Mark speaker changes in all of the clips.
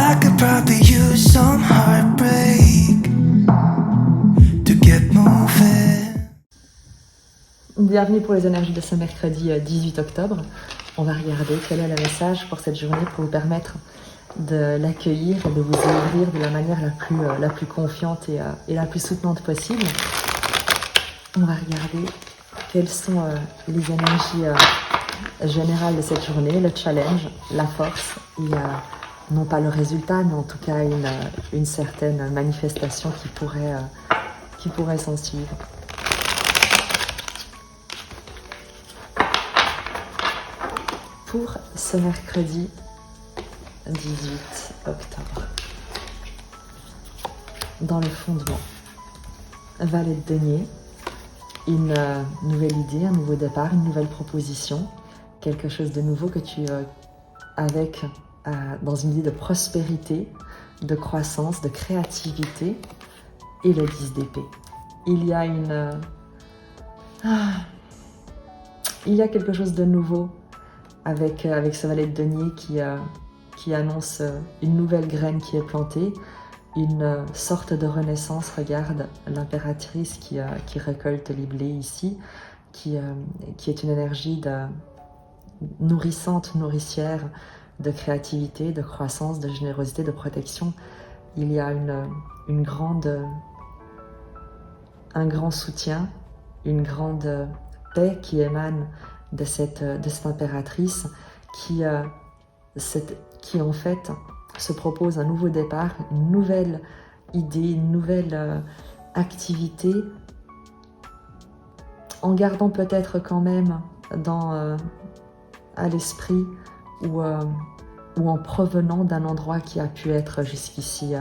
Speaker 1: I could probably use some heartbreak to get moving.
Speaker 2: Bienvenue pour les énergies de ce mercredi 18 octobre. On va regarder quel est le message pour cette journée pour vous permettre de l'accueillir et de vous ouvrir de la manière la plus confiante et la plus soutenante possible. On va regarder quelles sont les énergies générales de cette journée, le challenge, la force et non pas le résultat, mais en tout cas une certaine manifestation qui pourrait s'en suivre. Pour ce mercredi 18 octobre, dans le fondement, valet de denier, une nouvelle idée, un nouveau départ, une nouvelle proposition, quelque chose de nouveau que tu dans une idée de prospérité, de croissance, de créativité, et le 10 d'épée. Il y a quelque chose de nouveau avec ce valet de denier qui annonce une nouvelle graine qui est plantée, une sorte de renaissance. Regarde l'impératrice qui récolte les blés ici, qui est une énergie nourrissante, nourricière, de créativité, de croissance, de générosité, de protection. Il y a un grand soutien, une grande paix qui émane de cette impératrice qui en fait se propose un nouveau départ, une nouvelle idée, une nouvelle activité, en gardant peut-être quand même à l'esprit ou en provenant d'un endroit qui a pu être jusqu'ici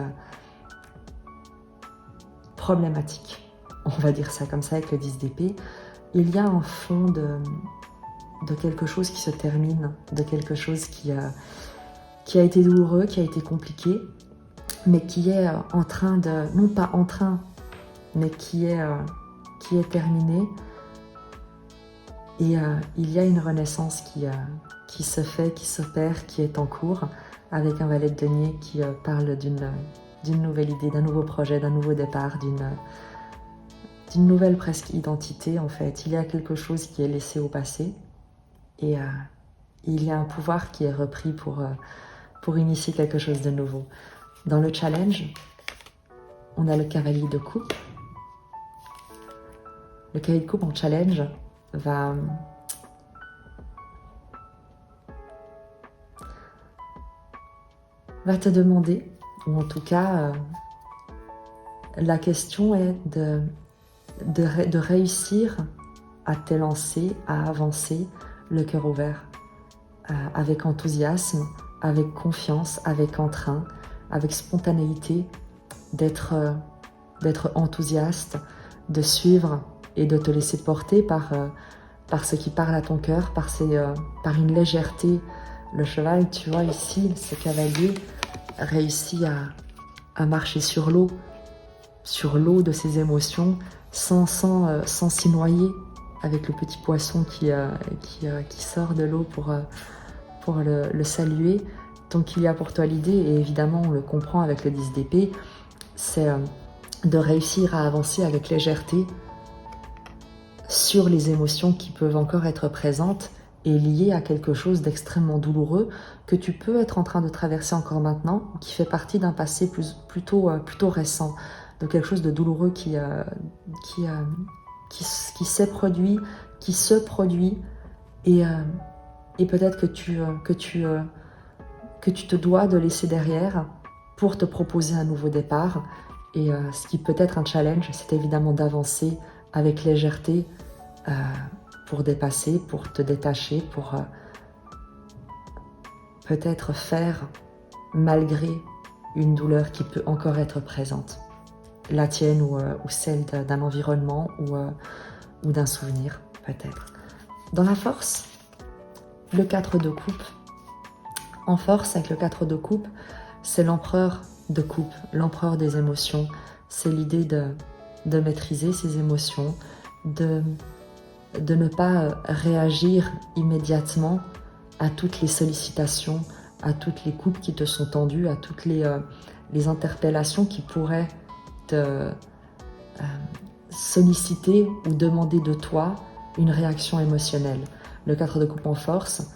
Speaker 2: problématique. On va dire ça comme ça avec le 10 d'épée. Il y a un fond de quelque chose qui se termine, de quelque chose qui a été douloureux, qui a été compliqué, mais qui est en train de... non pas en train, mais qui est terminé. Et il y a une renaissance qui se fait, qui s'opère, qui est en cours, avec un valet de denier qui parle d'une nouvelle idée, d'un nouveau projet, d'un nouveau départ, d'une nouvelle presque identité en fait. Il y a quelque chose qui est laissé au passé et il y a un pouvoir qui est repris pour initier quelque chose de nouveau. Dans le challenge, on a le cavalier de coupe. Le cavalier de coupe en challenge va te demander, ou en tout cas, la question est de réussir à t'élancer, à avancer, le cœur ouvert, avec enthousiasme, avec confiance, avec entrain, avec spontanéité, d'être enthousiaste, de suivre et de te laisser porter par ce qui parle à ton cœur, par une légèreté. Le cheval, tu vois ici, ce cavalier réussit à marcher sur l'eau de ses émotions, sans s'y noyer, avec le petit poisson qui sort de l'eau pour le saluer. Donc il y a pour toi l'idée, et évidemment on le comprend avec le 10 d'épée, c'est de réussir à avancer avec légèreté sur les émotions qui peuvent encore être présentes et liées à quelque chose d'extrêmement douloureux que tu peux être en train de traverser encore maintenant, qui fait partie d'un passé plutôt récent, de quelque chose de douloureux qui s'est produit, qui se produit, et peut-être que tu te dois de laisser derrière pour te proposer un nouveau départ. Et ce qui peut être un challenge, c'est évidemment d'avancer avec légèreté pour dépasser, pour te détacher, pour peut-être faire malgré une douleur qui peut encore être présente, la tienne ou celle d'un environnement ou d'un souvenir peut-être. Dans la force, le 4 de coupe. En force, avec le 4 de coupe, c'est l'empereur de coupe, l'empereur des émotions. C'est l'idée de maîtriser ses émotions, de ne pas réagir immédiatement à toutes les sollicitations, à toutes les coupes qui te sont tendues, à toutes les interpellations qui pourraient te solliciter ou demander de toi une réaction émotionnelle. Le 4 de coupe en force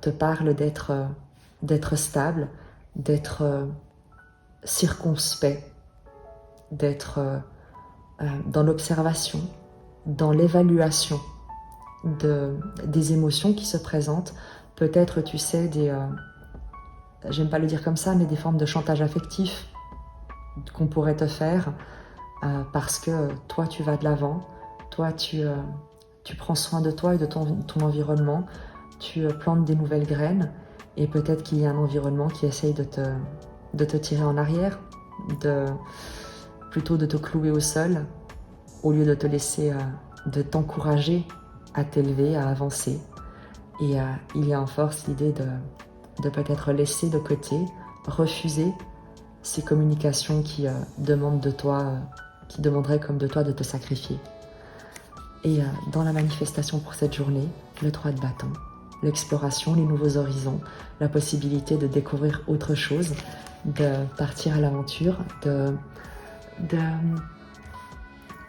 Speaker 2: te parle d'être stable, d'être circonspect, d'être dans l'observation, dans l'évaluation des émotions qui se présentent. Peut-être, tu sais, j'aime pas le dire comme ça, mais des formes de chantage affectif qu'on pourrait te faire parce que toi, tu vas de l'avant, toi, tu prends soin de toi et de ton environnement, tu plantes des nouvelles graines et peut-être qu'il y a un environnement qui essaye de te tirer en arrière, plutôt de te clouer au sol au lieu de te laisser, de t'encourager à t'élever, à avancer. Et il y a en force l'idée de peut-être laisser de côté, refuser ces communications qui demandent de toi, qui demanderaient comme de toi de te sacrifier. Et dans la manifestation pour cette journée, le 3 de bâton, l'exploration, les nouveaux horizons, la possibilité de découvrir autre chose, de partir à l'aventure,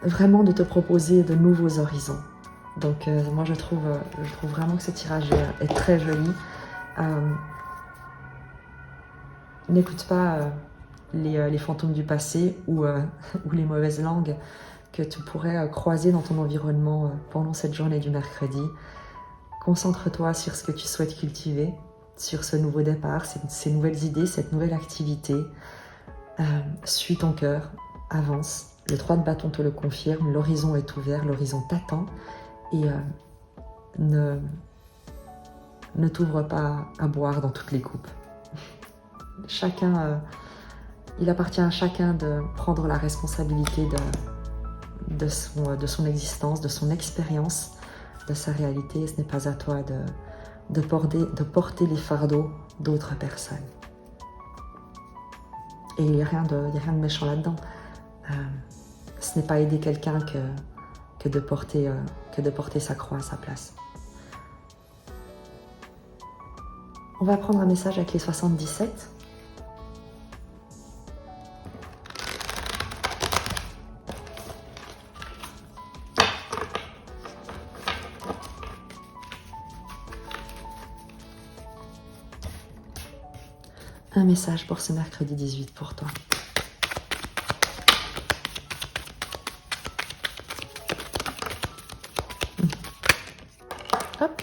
Speaker 2: vraiment de te proposer de nouveaux horizons. Donc moi je trouve vraiment que ce tirage est très joli. N'écoute pas les fantômes du passé ou les mauvaises langues que tu pourrais croiser dans ton environnement pendant cette journée du mercredi. Concentre-toi sur ce que tu souhaites cultiver, sur ce nouveau départ, ces nouvelles idées, cette nouvelle activité. Suis ton cœur, avance. Le 3 de bâton te le confirme, l'horizon est ouvert, l'horizon t'attend et ne t'ouvre pas à boire dans toutes les coupes. Il appartient à chacun de prendre la responsabilité de son existence, de son expérience, de sa réalité. Ce n'est pas à toi de porter les fardeaux d'autres personnes. Et il n'y a rien de méchant là-dedans. Ce n'est pas aider quelqu'un que de porter sa croix à sa place. On va prendre un message avec les 77. Un message pour ce mercredi 18 pour toi. Hop.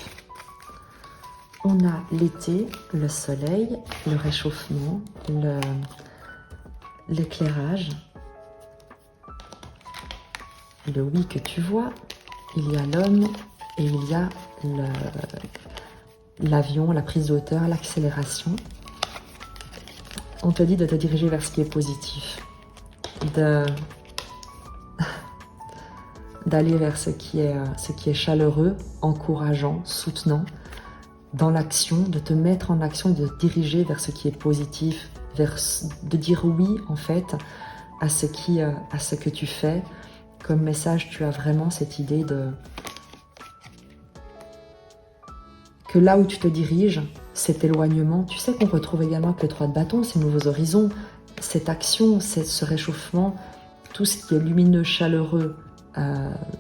Speaker 2: On a l'été, le soleil, le réchauffement, l'éclairage, le oui que tu vois. Il y a l'homme et il y a l'avion, la prise de hauteur, l'accélération. On te dit de te diriger vers ce qui est positif, d'aller vers ce qui est chaleureux, encourageant, soutenant, dans l'action, de te mettre en action et de te diriger vers ce qui est positif, de dire oui en fait à ce que tu fais. Comme message, tu as vraiment cette idée que là où tu te diriges, cet éloignement, tu sais qu'on retrouve également avec le 3 de bâton, ces nouveaux horizons, cette action, ce réchauffement, tout ce qui est lumineux, chaleureux,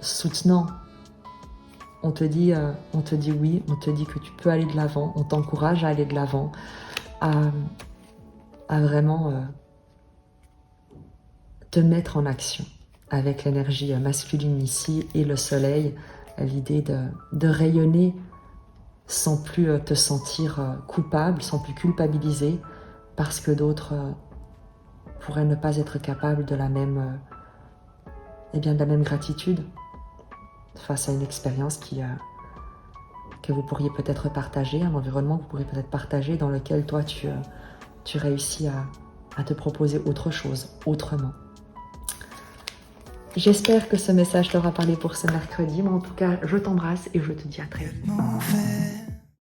Speaker 2: soutenant. On te dit oui, on te dit que tu peux aller de l'avant, on t'encourage à aller de l'avant, à vraiment te mettre en action avec l'énergie masculine ici et le soleil, l'idée de rayonner sans plus te sentir coupable, sans plus culpabiliser, parce que d'autres pourraient ne pas être capables de la même gratitude face à une expérience que vous pourriez peut-être partager, un environnement que vous pourriez peut-être partager dans lequel toi tu réussis à te proposer autre chose, autrement. J'espère que ce message t'aura parlé pour ce mercredi, mais en tout cas, je t'embrasse et je te dis à très vite.